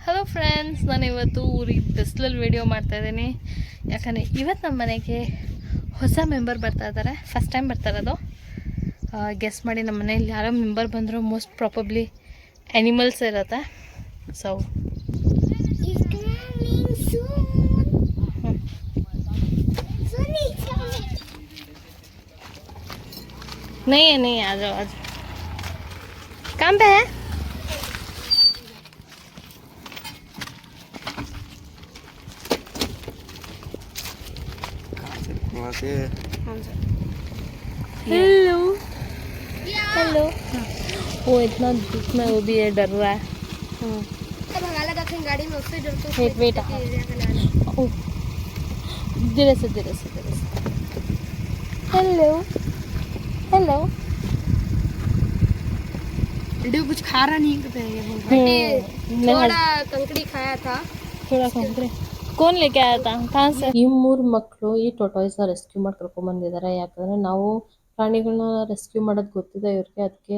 Hello friends, ನಾನು ಇವತ್ತು ಊರಿಗೆ ಬಿಸಿಲಲ್ಲಿ ವೀಡಿಯೋ ಮಾಡ್ತಾಯಿದ್ದೀನಿ. ಯಾಕಂದರೆ ಇವತ್ತು ನಮ್ಮ ಮನೆಗೆ ಹೊಸ ಮೆಂಬರ್ ಬರ್ತಾ ಇದ್ದಾರೆ. First time ಬರ್ತಾಯಿರೋದು. ಗೆಸ್ ಮಾಡಿ, ನಮ್ಮ ಮನೇಲಿ ಯಾರೋ ಮೆಂಬರ್ ಬಂದರೂ ಮೋಸ್ಟ್ ಪ್ರಾಬಬ್ಲಿ ಆ್ಯನಿಮಲ್ಸ್ ಇರುತ್ತೆ. ಸೊ नहीं है, नहीं, आ जाओ आ जाओ. काम पे है. Hello hello. वो इतना धूप में वो भी है, डर रहा है. गाड़ी में उससे डरते. Wait wait. धीरे से धीरे से धीरे से. Hello hello. वीडियो कुछ खा रहा नहीं थोड़ा कंकड़ी खाया था. थोड़ा कंकड़ी कौन लेके आया था? कहाँ से? ಈ ಮೂರು ಮಕ್ಕಳು ಈ ಟೊಟಾಯ್ಸ್ನ ರೆಸ್ಕ್ಯೂ ಮಾಡಿ ಕರ್ಕೊಂಡ್ ಬಂದಿದ್ದಾರೆ. ಯಾಕಂದ್ರೆ ನಾವು ಪ್ರಾಣಿಗಳನ್ನ ರೆಸ್ಕ್ಯೂ ಮಾಡೋದು ಗೊತ್ತಿದೆ ಇವ್ರಿಗೆ. ಅದಕ್ಕೆ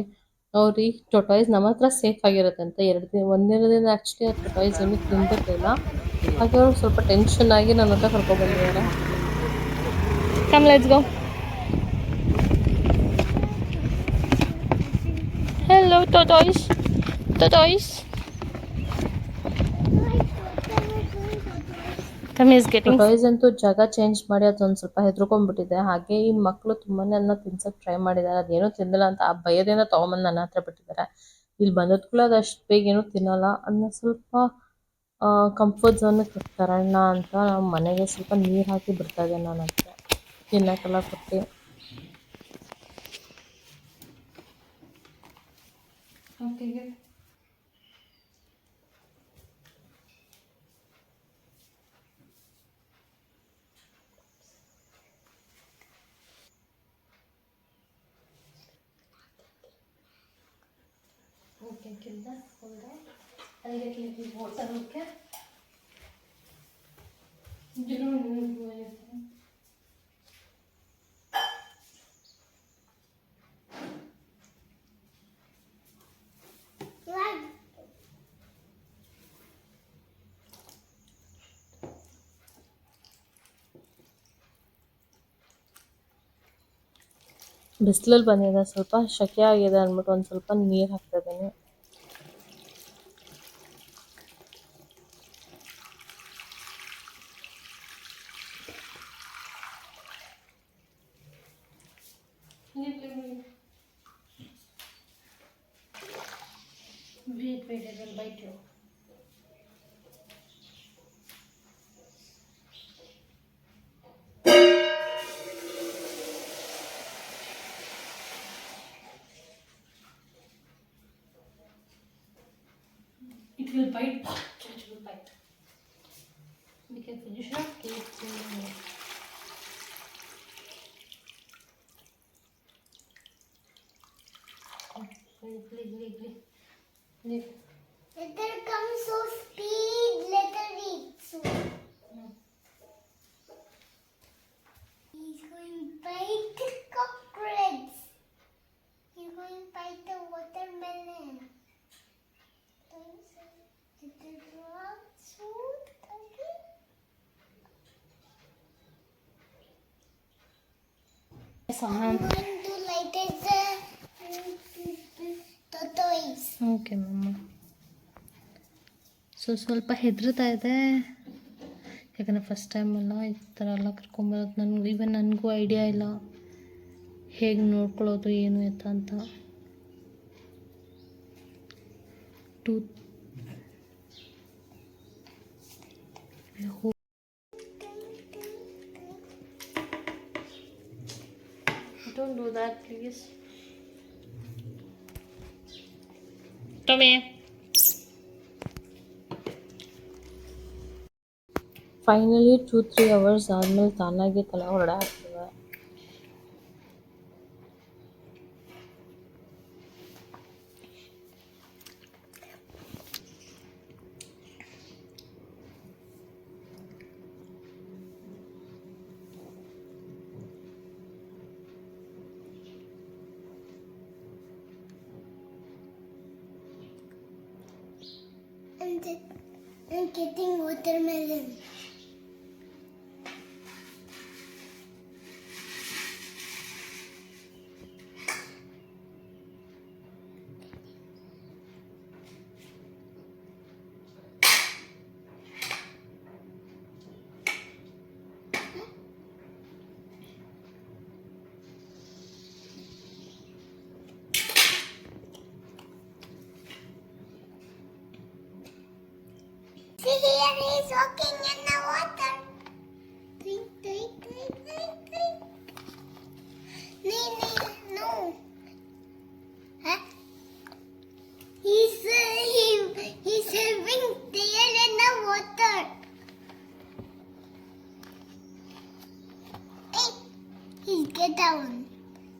ಅವ್ರು ಈ ಟೊಟಾಯ್ಸ್ ನಮ್ಮ ಹತ್ರ ಸೇಫ್ ಆಗಿರುತ್ತೆ ಅಂತ ಒಂದಿನದಿಂದ ಆ್ಯಕ್ಚುಲಿ ಆ ಟೊಟಾಯ್ಸ್ ಏನು ತಿಂದಿರಲಿಲ್ಲ. ಹಾಗೆ ಅವ್ರು ಸ್ವಲ್ಪ ಟೆನ್ಷನ್ ಆಗಿ ನನ್ನ ಹತ್ರ ಕರ್ಕೊಂಡ್ ಬಂದಿದ್ದಾರೆ. Come let's go. Hello, tortoise. Tortoise. Come is getting. Tortoise ಅಂತೂ ಜಾಗ ಚೇಂಜ್ ಮಾಡಿ ಅದೊಂದು ಸ್ವಲ್ಪ ಹೆದರ್ಕೊಂಡ್ಬಿಟ್ಟಿದೆ. ಹಾಗೆ ಈ ಮಕ್ಕಳು ತುಂಬಾನೇ ಅದನ್ನ ತಿನ್ಸಕ್ ಟ್ರೈ ಮಾಡಿದ್ದಾರೆ. ಅದೇನೋ ತಿನ್ನಲ್ಲ ಅಂತ ಆ ಭಯದಿಂದ ತಗೊಂಬಂದು ನನ್ನ ಹತ್ರ ಬಿಟ್ಟಿದ್ದಾರೆ. ಇಲ್ಲಿ ಬಂದದ್ಕೂಲ ಅದು ಅಷ್ಟು ಬೇಗ ಏನೂ ತಿನ್ನಲ್ಲ. ಅದನ್ನ ಸ್ವಲ್ಪ ಕಂಫರ್ಟ್ ಝೋನಿಗೆ ತರೋಣ ಅಂತ ನಾವು ಮನೆಗೆ ಸ್ವಲ್ಪ ನೀರು ಹಾಕಿ ಬಿಡ್ತಾ ಇದ್ದೆ. ನಾನು ಅದಕ್ಕೆ ತಿನ್ನಕ್ಕೆಲ್ಲ ಕೊಟ್ಟು. Okay, good. Okay, kill that. Hold on. I'll get little water, okay? You don't need to do anything. ಬಿಸಿಲಲ್ಲಿ ಬಂದಿದೆ, ಸ್ವಲ್ಪ ಶೆಕೆ ಆಗಿದೆ ಅಂದ್ಬಿಟ್ಟು ಒಂದು ಸ್ವಲ್ಪ ನೀರು ಹಾಕ್ತಾ ಇದ್ದೀನಿ. Wait, wait, I will bite you. It will bite. It will bite. Be careful. You should have cage in here. Leave. Let her come so speed. Let her eat soon. He's going to bite the cockroach. He's going to bite the watermelon. Let her run soon. I'm going to light the tortoise. Okay ಮಮ್ಮ. ಸ್ವಲ್ಪ ಹೆದರ್ತಾ ಇದೆ. ಯಾಕಂದರೆ first time ಎಲ್ಲ ಈ ಥರ ಎಲ್ಲ ಕರ್ಕೊಂಬರೋದು. ನನಗೂ idea ಇಲ್ಲ ಹೇಗೆ ನೋಡ್ಕೊಳ್ಳೋದು ಏನು ಎತ್ತ ಅಂತ. Don't do that, please. Tommy. Finally 2-3 hours ಆದಮೇಲೆ ತಾನಾಗಿ ತಲೆ ಹೊರಡೆ ಆಗ್ತದೆ. And I'm getting watermelon. See here, he's walking in the water. Drink, drink, drink, drink, drink. No. Huh? He's having tail in the water. Hey, he's get down.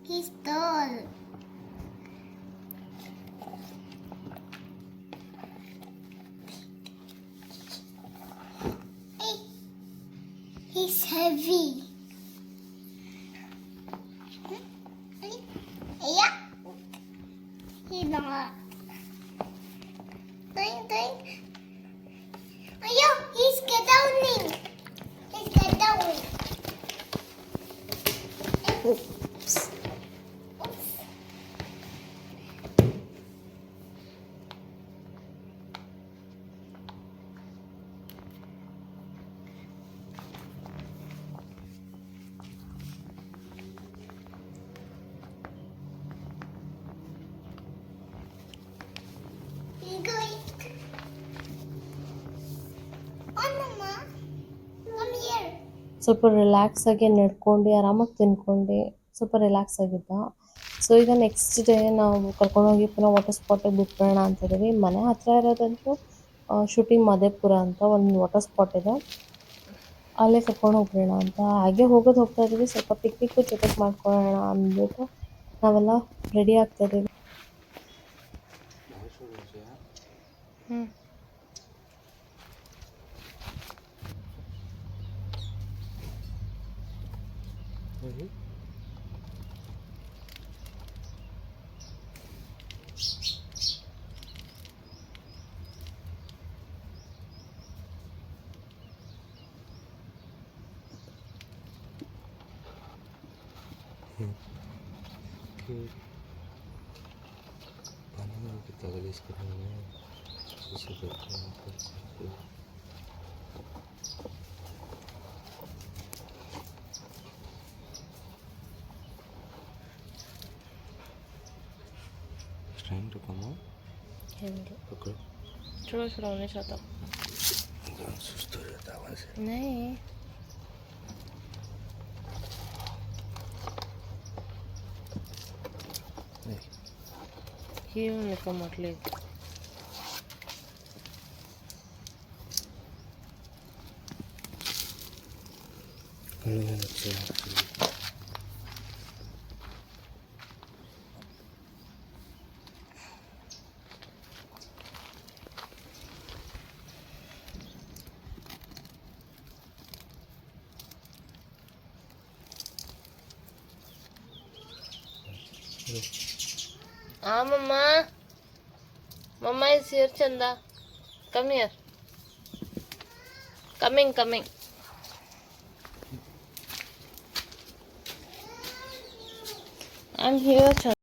He's tall. Hey, he's heavy. Yeah. He's not. Think, think. Ayo, he's get downing. He's get downing. Oops. Oops. He's going. Oh, Mama. Come here. ಸ್ವಲ್ಪ relax ಆಗಿ ನಡ್ಕೊಂಡು ಆರಾಮಾಗಿ ತಿನ್ಕೊಂಡು ಸ್ವಲ್ಪ relax ಆಗಿದ್ದ. So ಈಗ next day ನಾವು ಕರ್ಕೊಂಡೋಗಿ ಪುನಃ ವಾಟರ್ ಸ್ಪಾಟಿಗೆ ಬಿಟ್ಬಿಡೋಣ ಅಂತ ಇದ್ದೀವಿ. ಮನೆ ಹತ್ರ ಇರೋದಂತೂ ಶೂಟಿಂಗ್ ಮಧೇಪುರ ಅಂತ ಒಂದು ವಾಟರ್ ಸ್ಪಾಟ್ ಇದೆ, ಅಲ್ಲೇ ಕರ್ಕೊಂಡು ಹೋಗ್ಬಿಡೋಣ ಅಂತ. ಹಾಗೆ ಹೋಗ್ತಾ ಇದ್ದೀವಿ, ಸ್ವಲ್ಪ ಪಿಕ್ನಿಕ್ಕು ಜೊತೆಗೆ ಮಾಡ್ಕೊಳ್ಳೋಣ ಅಂದ್ಬಿಟ್ಟು ನಾವೆಲ್ಲ ರೆಡಿ ಆಗ್ತಾ ಇದ್ದೀವಿ. पानी में कितना गलीज करना है इसे करते हैं टाइम तो कम हो पकड़ो थोड़ा थोड़ा होने चाहता सुस्त हो जाता है वहाँ से नहीं. Here come at least. Mama. Mama is here, Chanda. Come here. Coming. I'm here, Chanda.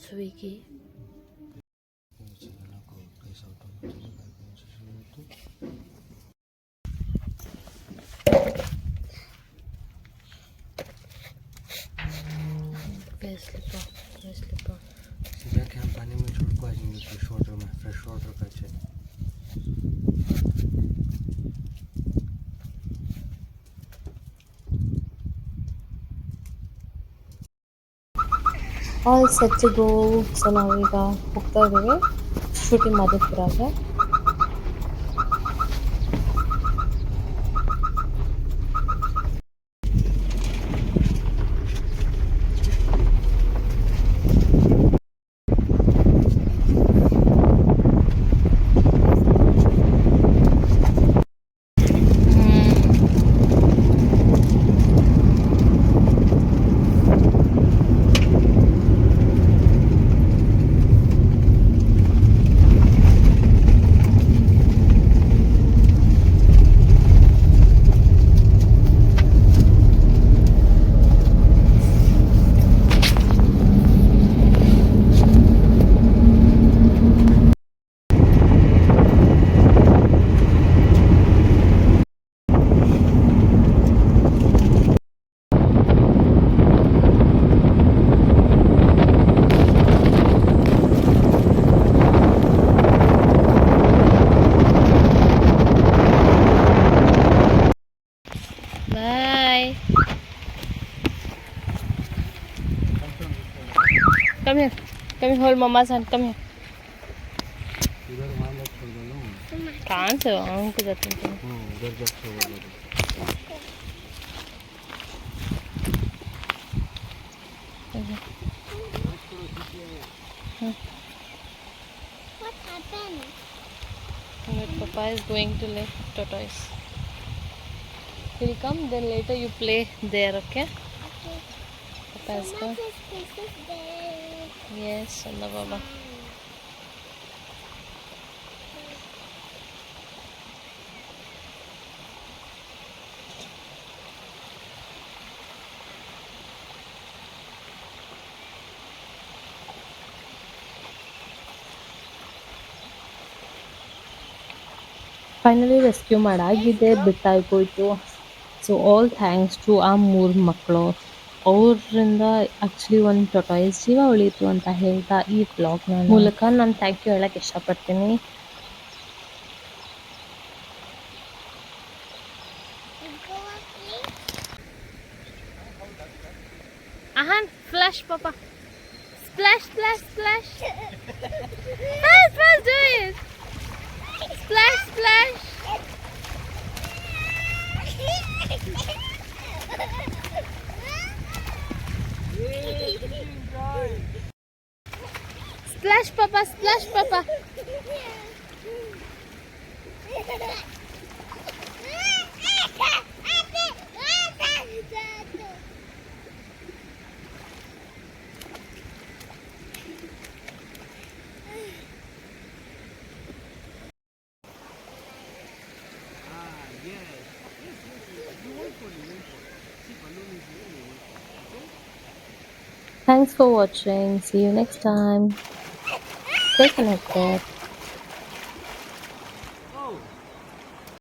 Swiggy. Sleeper सीधा क्या हम पानी में छोड़ को आ जाएंगे फ्रेश वाटर का चाहिए all set to go. So ನಾವೀಗ ಹೋಗ್ತಾ ಇದ್ದೀವಿ ಶೂಟಿಂಗ್ ಮಧೇಪುರಾಗೆ. Come here, hold mama's hand. Come here. इधर वहाँ मत छोड़ दो ना। कहाँ से वहाँ को जाते हैं? उधर जब छोड़ दो। What happened? Your papa is going to let tortoise. He'll come, then later you play there, okay? Okay. Papa is So going. much spaces there. Yes, Anna Baba. Finally rescue ಮಾಡಾಗಿದೆ, ಬಿಟ್ಟಾಗೋಯ್ತು. ಸೊ ಆಲ್ ಥ್ಯಾಂಕ್ಸ್ ಟು ಆ ಮೂರು ಮಕ್ಕಳು. ಅವರಿಂದ actually ಒಂದು ಟೊಟಾಯ್ಸ್ ಜೀವ ಉಳೀತು ಅಂತ ಹೇಳ್ತಾ ಈ ವ್ಲಾಗ್ನ ಮೂಲಕ ನಾನು ಥ್ಯಾಂಕ್ ಯು ಹೇಳಕ್ಕೆ ಇಷ್ಟಪಡ್ತೀನಿ. Go up, please. Ahan, splash, Papa. Splash, splash, splash. Fast, fast, do it. Splash, splash. Splash, Papa, splash, Papa. Thanks for watching. See you next time. Stay connected.